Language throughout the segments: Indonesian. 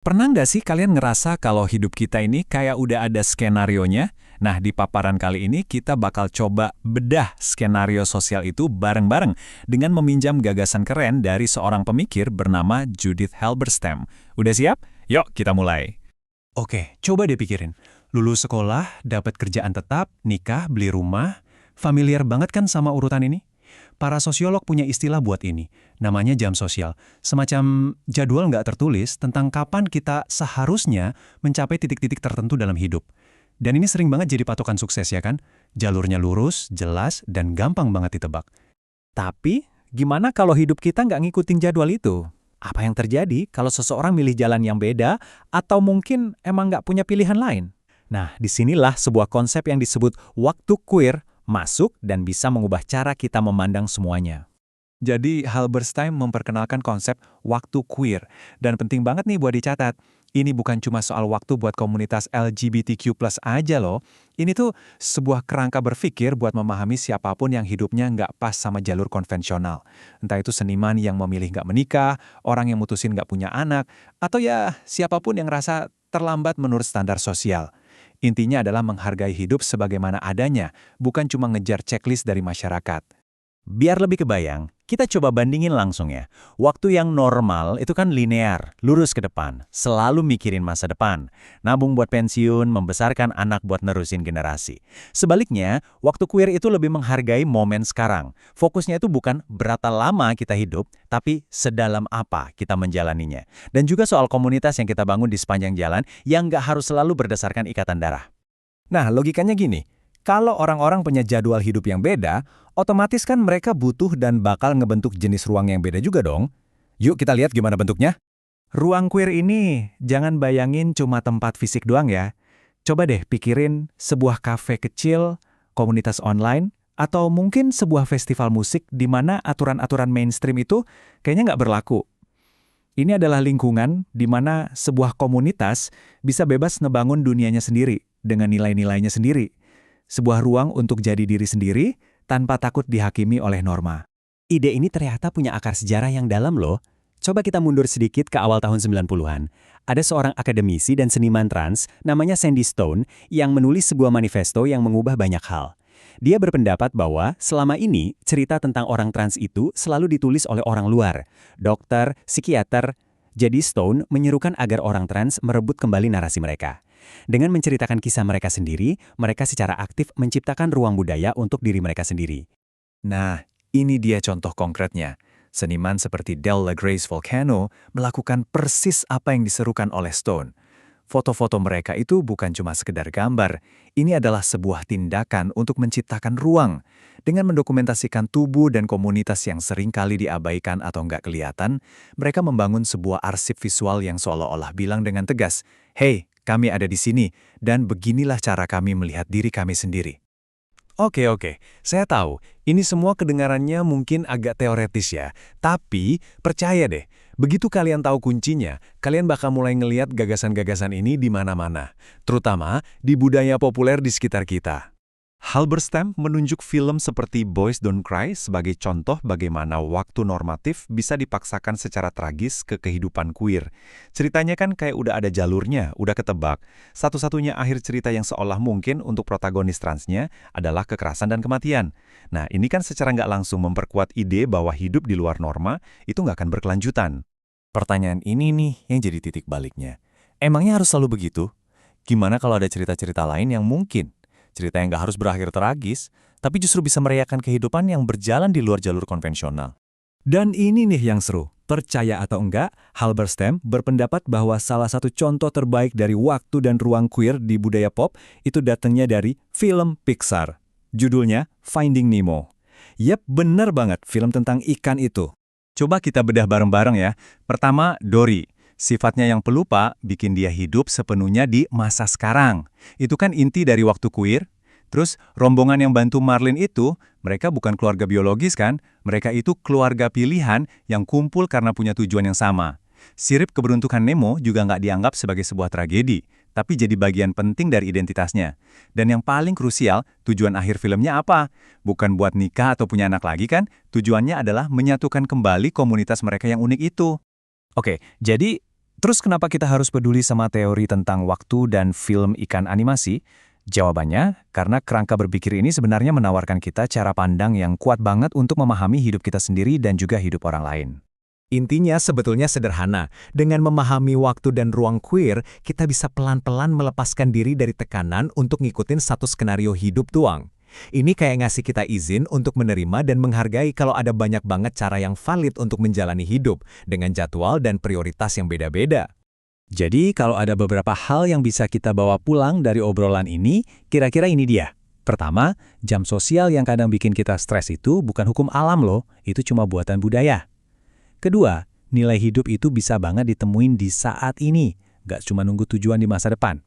Pernah nggak sih kalian ngerasa kalau hidup kita ini kayak udah ada skenarionya? Nah, di paparan kali ini kita bakal coba bedah skenario sosial itu bareng-bareng dengan meminjam gagasan keren dari seorang pemikir bernama Judith Halberstam. Udah siap? Yuk, kita mulai. Oke, coba deh pikirin. Lulus sekolah, dapat kerjaan tetap, nikah, beli rumah. Familiar banget kan sama urutan ini? Para sosiolog punya istilah buat ini, namanya jam sosial. Semacam jadwal nggak tertulis tentang kapan kita seharusnya mencapai titik-titik tertentu dalam hidup. Dan ini sering banget jadi patokan sukses ya kan? Jalurnya lurus, jelas, dan gampang banget ditebak. Tapi, gimana kalau hidup kita nggak ngikutin jadwal itu? Apa yang terjadi kalau seseorang milih jalan yang beda atau mungkin emang nggak punya pilihan lain? Nah, disinilah sebuah konsep yang disebut waktu queer masuk dan bisa mengubah cara kita memandang semuanya. Jadi Halberstam memperkenalkan konsep waktu queer. Dan penting banget nih buat dicatat. Ini bukan cuma soal waktu buat komunitas LGBTQ+ aja loh. Ini tuh sebuah kerangka berpikir buat memahami siapapun yang hidupnya nggak pas sama jalur konvensional. Entah itu seniman yang memilih nggak menikah, orang yang mutusin nggak punya anak, atau ya siapapun yang rasa terlambat menurut standar sosial. Intinya adalah menghargai hidup sebagaimana adanya, bukan cuma ngejar checklist dari masyarakat. Biar lebih kebayang, kita coba bandingin langsung ya. Waktu yang normal itu kan linear, lurus ke depan, selalu mikirin masa depan. Nabung buat pensiun, membesarkan anak buat nerusin generasi. Sebaliknya, waktu queer itu lebih menghargai momen sekarang. Fokusnya itu bukan berapa lama kita hidup, tapi sedalam apa kita menjalaninya. Dan juga soal komunitas yang kita bangun di sepanjang jalan yang nggak harus selalu berdasarkan ikatan darah. Nah, logikanya gini. Kalau orang-orang punya jadwal hidup yang beda, otomatis kan mereka butuh dan bakal ngebentuk jenis ruang yang beda juga dong. Yuk kita lihat gimana bentuknya. Ruang queer ini jangan bayangin cuma tempat fisik doang ya. Coba deh pikirin sebuah kafe kecil, komunitas online, atau mungkin sebuah festival musik di mana aturan-aturan mainstream itu kayaknya nggak berlaku. Ini adalah lingkungan di mana sebuah komunitas bisa bebas ngebangun dunianya sendiri dengan nilai-nilainya sendiri. Sebuah ruang untuk jadi diri sendiri tanpa takut dihakimi oleh norma. Ide ini ternyata punya akar sejarah yang dalam loh. Coba kita mundur sedikit ke awal tahun 90-an. Ada seorang akademisi dan seniman trans namanya Sandy Stone yang menulis sebuah manifesto yang mengubah banyak hal. Dia berpendapat bahwa selama ini cerita tentang orang trans itu selalu ditulis oleh orang luar, dokter, psikiater. Jadi Stone menyerukan agar orang trans merebut kembali narasi mereka. Dengan menceritakan kisah mereka sendiri, mereka secara aktif menciptakan ruang budaya untuk diri mereka sendiri. Nah, ini dia contoh konkretnya. Seniman seperti Della Grace Volcano melakukan persis apa yang diserukan oleh Stone. Foto-foto mereka itu bukan cuma sekedar gambar, ini adalah sebuah tindakan untuk menciptakan ruang. Dengan mendokumentasikan tubuh dan komunitas yang sering kali diabaikan atau nggak kelihatan, mereka membangun sebuah arsip visual yang seolah-olah bilang dengan tegas, "Hey, kami ada di sini, dan beginilah cara kami melihat diri kami sendiri." Oke, saya tahu, ini semua kedengarannya mungkin agak teoretis ya, tapi percaya deh, begitu kalian tahu kuncinya, kalian bakal mulai ngeliat gagasan-gagasan ini di mana-mana, terutama di budaya populer di sekitar kita. Halberstam menunjuk film seperti Boys Don't Cry sebagai contoh bagaimana waktu normatif bisa dipaksakan secara tragis ke kehidupan queer. Ceritanya kan kayak udah ada jalurnya, udah ketebak. Satu-satunya akhir cerita yang seolah mungkin untuk protagonis transnya adalah kekerasan dan kematian. Nah, ini kan secara nggak langsung memperkuat ide bahwa hidup di luar norma itu nggak akan berkelanjutan. Pertanyaan ini nih yang jadi titik baliknya. Emangnya harus selalu begitu? Gimana kalau ada cerita-cerita lain yang mungkin? Cerita yang nggak harus berakhir tragis, tapi justru bisa merayakan kehidupan yang berjalan di luar jalur konvensional. Dan ini nih yang seru. Percaya atau enggak, Halberstam berpendapat bahwa salah satu contoh terbaik dari waktu dan ruang queer di budaya pop itu datangnya dari film Pixar. Judulnya Finding Nemo. Yap, bener banget film tentang ikan itu. Coba kita bedah bareng-bareng ya. Pertama, Dory. Sifatnya yang pelupa bikin dia hidup sepenuhnya di masa sekarang. Itu kan inti dari waktu queer. Terus rombongan yang bantu Marlin itu, mereka bukan keluarga biologis kan? Mereka itu keluarga pilihan yang kumpul karena punya tujuan yang sama. Sirip keberuntungan Nemo juga nggak dianggap sebagai sebuah tragedi, tapi jadi bagian penting dari identitasnya. Dan yang paling krusial, tujuan akhir filmnya apa? Bukan buat nikah atau punya anak lagi kan? Tujuannya adalah menyatukan kembali komunitas mereka yang unik itu. Oke, jadi Terus kenapa kita harus peduli sama teori tentang waktu dan film ikan animasi? Jawabannya, karena kerangka berpikir ini sebenarnya menawarkan kita cara pandang yang kuat banget untuk memahami hidup kita sendiri dan juga hidup orang lain. Intinya sebetulnya sederhana. Dengan memahami waktu dan ruang queer, kita bisa pelan-pelan melepaskan diri dari tekanan untuk ngikutin satu skenario hidup doang. Ini kayak ngasih kita izin untuk menerima dan menghargai kalau ada banyak banget cara yang valid untuk menjalani hidup, dengan jadwal dan prioritas yang beda-beda. Jadi, kalau ada beberapa hal yang bisa kita bawa pulang dari obrolan ini, kira-kira ini dia. Pertama, jam sosial yang kadang bikin kita stres itu bukan hukum alam loh, itu cuma buatan budaya. Kedua, nilai hidup itu bisa banget ditemuin di saat ini, nggak cuma nunggu tujuan di masa depan.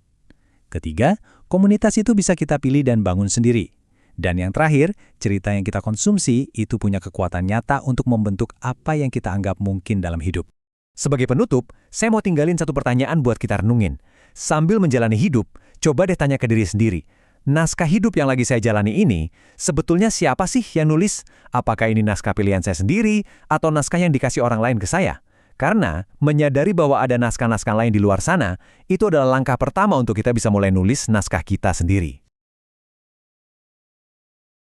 Ketiga, komunitas itu bisa kita pilih dan bangun sendiri. Dan yang terakhir, cerita yang kita konsumsi itu punya kekuatan nyata untuk membentuk apa yang kita anggap mungkin dalam hidup. Sebagai penutup, saya mau tinggalin satu pertanyaan buat kita renungin. Sambil menjalani hidup, coba deh tanya ke diri sendiri. Naskah hidup yang lagi saya jalani ini, sebetulnya siapa sih yang nulis? Apakah ini naskah pilihan saya sendiri, atau naskah yang dikasih orang lain ke saya? Karena menyadari bahwa ada naskah-naskah lain di luar sana, itu adalah langkah pertama untuk kita bisa mulai nulis naskah kita sendiri.